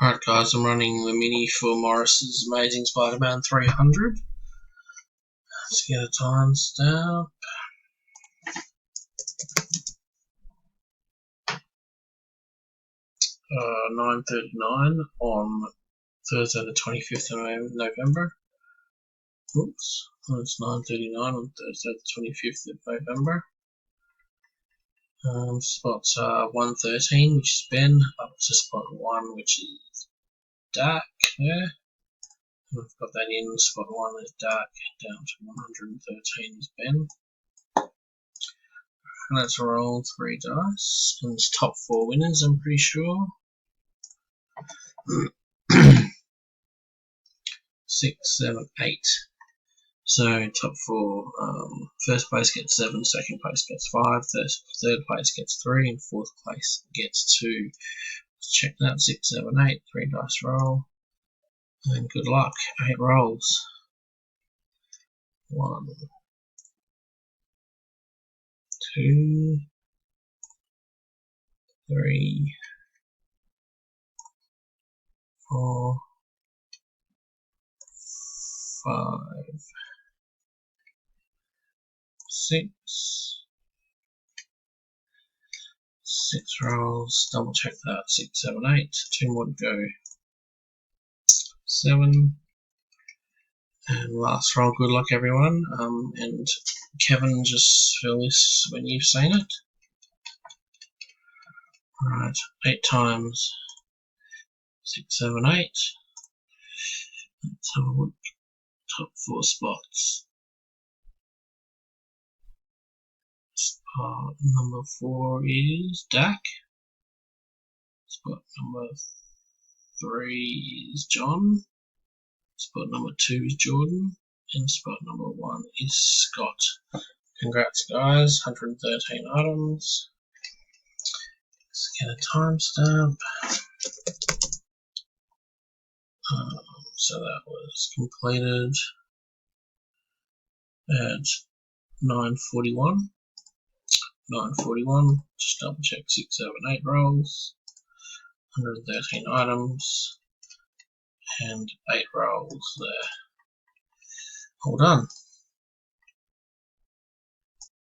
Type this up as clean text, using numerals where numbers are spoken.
Alright guys, I'm running the mini for Morris's Amazing Spider-Man 300. Let's get a timestamp. 9:39 on Thursday the 25th of November. Oops, it's 9:39 on Thursday the 25th of November. Spots are 113, which is Ben, up to spot 1, which is Dark there. And I've got that in. Spot 1 is Dark, down to 113 is Ben. Let's roll 3 dice. And it's top 4 winners, I'm pretty sure. 6, 7, 8. So top 4, first place gets 7, second place gets 5, third place gets 3, and fourth place gets 2. Let's check that. 6, 7, 8. 3 dice roll. And good luck. 8 rolls. 1, 2, 3, 4, 5, 6. 6 rolls. Double check that. 6, 7, 8. 2 more to go. 7. And last roll. Good luck, everyone. And Kevin, just fill this when you've seen it. Alright, 8 times 6, 7, 8. Let's have a look. Top 4 spots. Spot number 4 is Dak. Spot number 3 is John. Spot number 2 is Jordan. And spot number 1 is Scott. Congrats, guys. 113 items. Let's get a timestamp. So that was completed at 9:41. 9:41. Just double check 6, 7, 8 rolls. 113 items and 8 rolls there. All done.